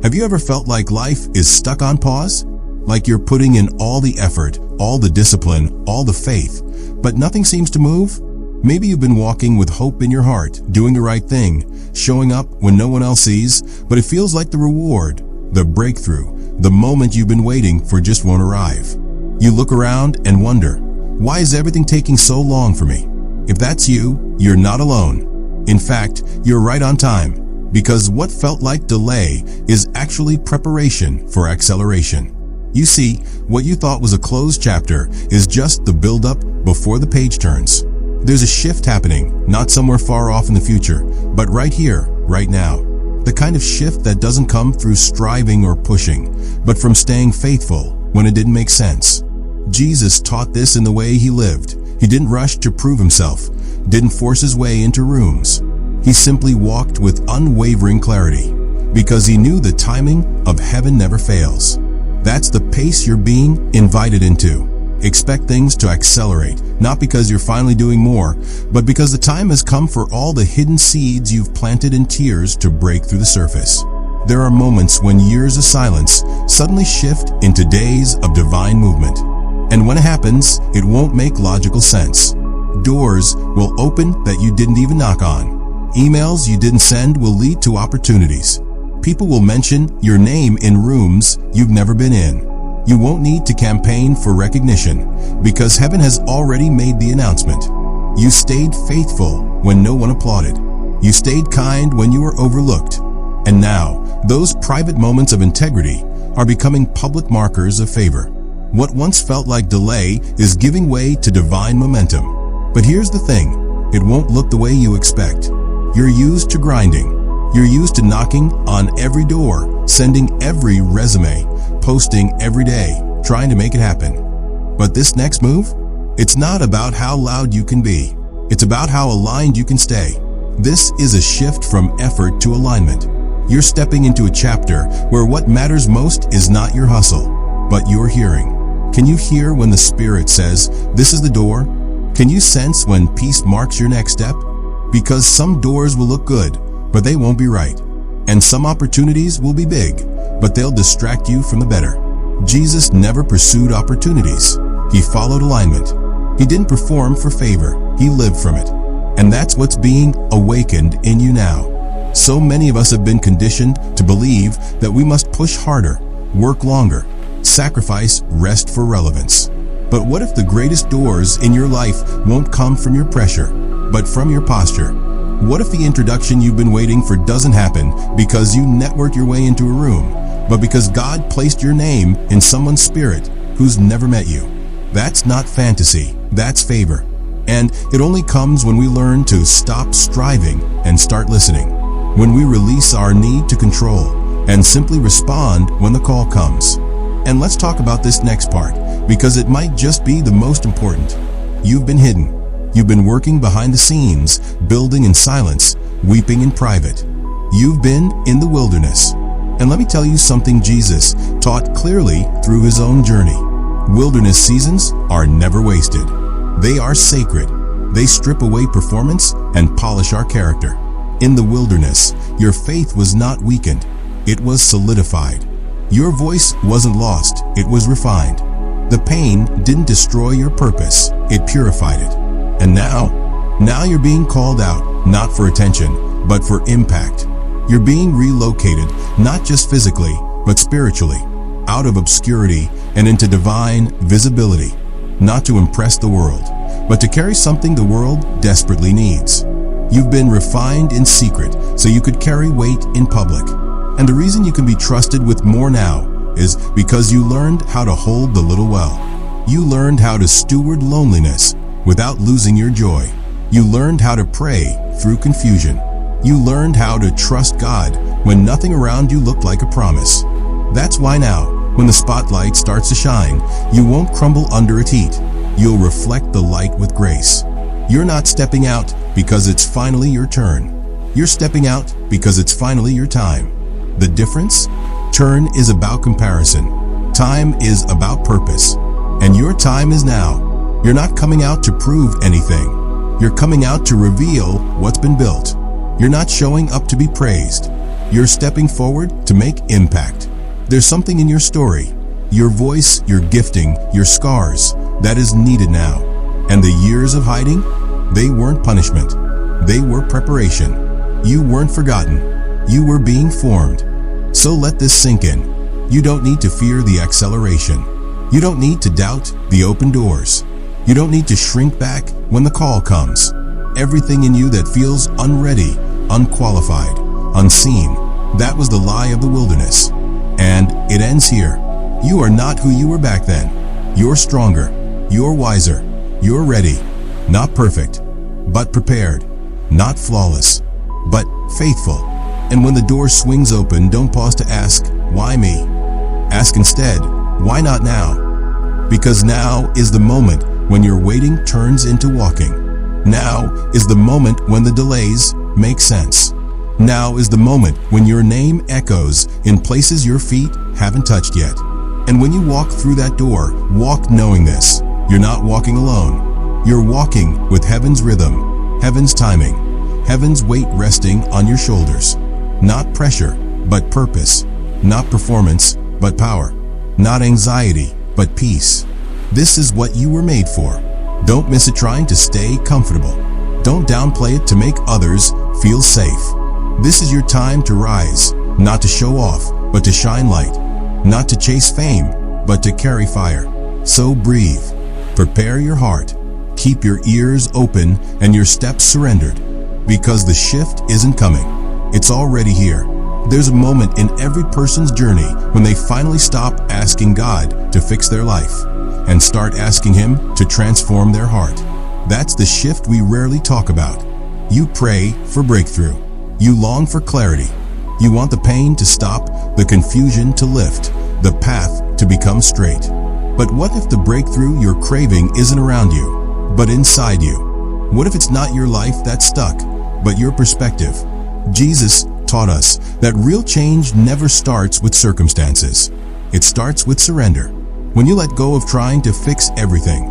Have you ever felt like life is stuck on pause? Like you're putting in all the effort, all the discipline, all the faith, but nothing seems to move? Maybe you've been walking with hope in your heart, doing the right thing, showing up when no one else sees, but it feels like the reward, the breakthrough, the moment you've been waiting for just won't arrive. You look around and wonder, why is everything taking so long for me? If that's you, you're not alone. In fact, you're right on time. Because what felt like delay is actually preparation for acceleration. You see, what you thought was a closed chapter is just the build-up before the page turns. There's a shift happening, not somewhere far off in the future, but right here, right now. The kind of shift that doesn't come through striving or pushing, but from staying faithful when it didn't make sense. Jesus taught this in the way he lived. He didn't rush to prove himself, didn't force his way into rooms. He simply walked with unwavering clarity, because he knew the timing of heaven never fails. That's the pace you're being invited into. Expect things to accelerate, not because you're finally doing more, but because the time has come for all the hidden seeds you've planted in tears to break through the surface. There are moments when years of silence suddenly shift into days of divine movement. And when it happens, it won't make logical sense. Doors will open that you didn't even knock on. Emails you didn't send will lead to opportunities. People will mention your name in rooms you've never been in. You won't need to campaign for recognition because heaven has already made the announcement. You stayed faithful when no one applauded. You stayed kind when you were overlooked. And now, those private moments of integrity are becoming public markers of favor. What once felt like delay is giving way to divine momentum. But here's the thing, it won't look the way you expect. You're used to grinding. You're used to knocking on every door, sending every resume, posting every day, trying to make it happen. But this next move? It's not about how loud you can be. It's about how aligned you can stay. This is a shift from effort to alignment. You're stepping into a chapter where what matters most is not your hustle, but your hearing. Can you hear when the Spirit says, "This is the door"? Can you sense when peace marks your next step? Because some doors will look good, but they won't be right. And some opportunities will be big, but they'll distract you from the better. Jesus never pursued opportunities. He followed alignment. He didn't perform for favor. He lived from it. And that's what's being awakened in you now. So many of us have been conditioned to believe that we must push harder, work longer, sacrifice rest for relevance. But what if the greatest doors in your life won't come from your pressure, but from your posture? What if the introduction you've been waiting for doesn't happen because you networked your way into a room, but because God placed your name in someone's spirit who's never met you? That's not fantasy, that's favor. And it only comes when we learn to stop striving and start listening. When we release our need to control and simply respond when the call comes. And let's talk about this next part, because it might just be the most important. You've been hidden. You've been working behind the scenes, building in silence, weeping in private. You've been in the wilderness. And let me tell you something Jesus taught clearly through his own journey. Wilderness seasons are never wasted. They are sacred. They strip away performance and polish our character. In the wilderness, your faith was not weakened. It was solidified. Your voice wasn't lost. It was refined. The pain didn't destroy your purpose. It purified it. And now you're being called out, not for attention, but for impact. You're being relocated, not just physically, but spiritually, out of obscurity and into divine visibility, not to impress the world, but to carry something the world desperately needs. You've been refined in secret so you could carry weight in public. And the reason you can be trusted with more now is because you learned how to hold the little well. You learned how to steward loneliness without losing your joy. You learned how to pray through confusion. You learned how to trust God when nothing around you looked like a promise. That's why now, when the spotlight starts to shine, you won't crumble under its heat. You'll reflect the light with grace. You're not stepping out because it's finally your turn. You're stepping out because it's finally your time. The difference? Turn is about comparison. Time is about purpose. And your time is now. You're not coming out to prove anything. You're coming out to reveal what's been built. You're not showing up to be praised. You're stepping forward to make impact. There's something in your story, your voice, your gifting, your scars, that is needed now. And the years of hiding, they weren't punishment. They were preparation. You weren't forgotten. You were being formed. So let this sink in. You don't need to fear the acceleration. You don't need to doubt the open doors. You don't need to shrink back when the call comes. Everything in you that feels unready, unqualified, unseen, that was the lie of the wilderness. And it ends here. You are not who you were back then. You're stronger. You're wiser. You're ready. Not perfect, but prepared. Not flawless, but faithful. And when the door swings open, don't pause to ask, why me? Ask instead, why not now? Because now is the moment when your waiting turns into walking. Now is the moment when the delays make sense. Now is the moment when your name echoes in places your feet haven't touched yet. And when you walk through that door, walk knowing this. You're not walking alone. You're walking with heaven's rhythm, heaven's timing, heaven's weight resting on your shoulders. Not pressure, but purpose. Not performance, but power. Not anxiety, but peace. This is what you were made for. Don't miss it trying to stay comfortable. Don't downplay it to make others feel safe. This is your time to rise, not to show off, but to shine light. Not to chase fame, but to carry fire. So breathe. Prepare your heart. Keep your ears open and your steps surrendered. Because the shift isn't coming. It's already here. There's a moment in every person's journey when they finally stop asking God to fix their life and start asking Him to transform their heart. That's the shift we rarely talk about. You pray for breakthrough. You long for clarity. You want the pain to stop, the confusion to lift, the path to become straight. But what if the breakthrough you're craving isn't around you, but inside you? What if it's not your life that's stuck, but your perspective? Jesus taught us that real change never starts with circumstances. It starts with surrender. When you let go of trying to fix everything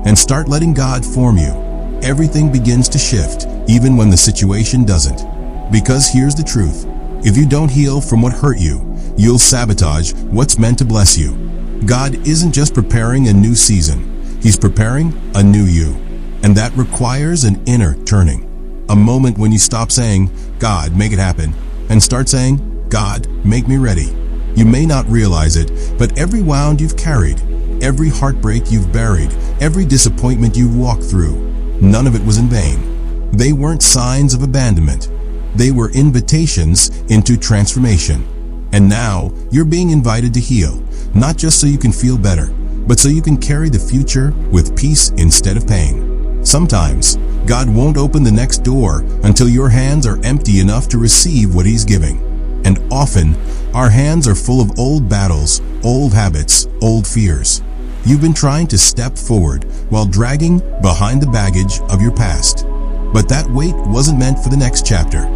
and start letting God form you, everything begins to shift, even when the situation doesn't. Because here's the truth. If you don't heal from what hurt you, you'll sabotage what's meant to bless you. God isn't just preparing a new season. He's preparing a new you. And that requires an inner turning. A moment when you stop saying, God, make it happen, and start saying, God, make me ready. You may not realize it, but every wound you've carried, every heartbreak you've buried, every disappointment you've walked through, none of it was in vain. They weren't signs of abandonment. They were invitations into transformation. And now you're being invited to heal, not just so you can feel better, but so you can carry the future with peace instead of pain. Sometimes God won't open the next door until your hands are empty enough to receive what He's giving. And often, our hands are full of old battles, old habits, old fears. You've been trying to step forward while dragging behind the baggage of your past. But that weight wasn't meant for the next chapter.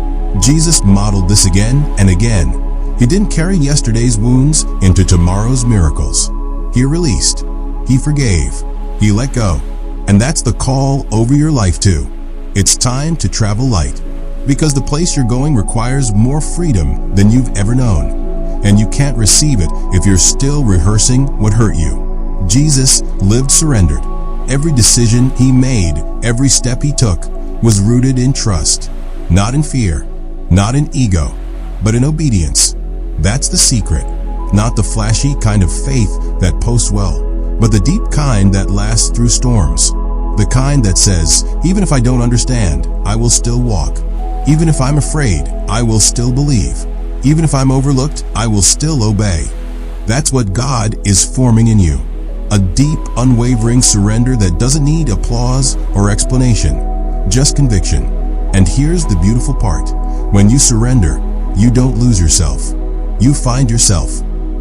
Jesus modeled this again and again. He didn't carry yesterday's wounds into tomorrow's miracles. He released. He forgave. He let go. And that's the call over your life too. It's time to travel light. Because the place you're going requires more freedom than you've ever known. And you can't receive it if you're still rehearsing what hurt you. Jesus lived surrendered. Every decision He made, every step He took, was rooted in trust. Not in fear, not in ego, but in obedience. That's the secret. Not the flashy kind of faith that posts well, but the deep kind that lasts through storms. The kind that says, even if I don't understand, I will still walk. Even if I'm afraid, I will still believe. Even if I'm overlooked, I will still obey. That's what God is forming in you. A deep, unwavering surrender that doesn't need applause or explanation, just conviction. And here's the beautiful part. When you surrender, you don't lose yourself. You find yourself.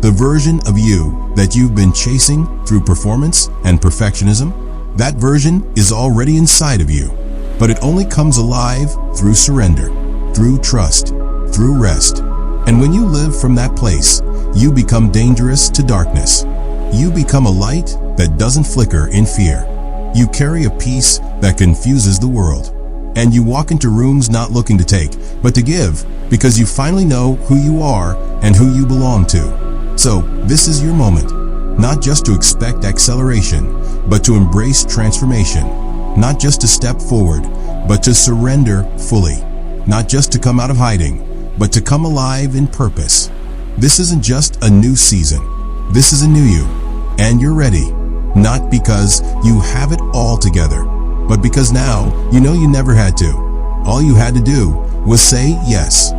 The version of you that you've been chasing through performance and perfectionism, that version is already inside of you. But it only comes alive through surrender, through trust, through rest. And when you live from that place, you become dangerous to darkness. You become a light that doesn't flicker in fear. You carry a peace that confuses the world. And you walk into rooms not looking to take, but to give, because you finally know who you are and who you belong to. So, this is your moment. Not just to expect acceleration, but to embrace transformation. Not just to step forward, but to surrender fully. Not just to come out of hiding, but to come alive in purpose. This isn't just a new season. This is a new you. And you're ready. Not because you have it all together, but because now you know you never had to. All you had to do was say yes.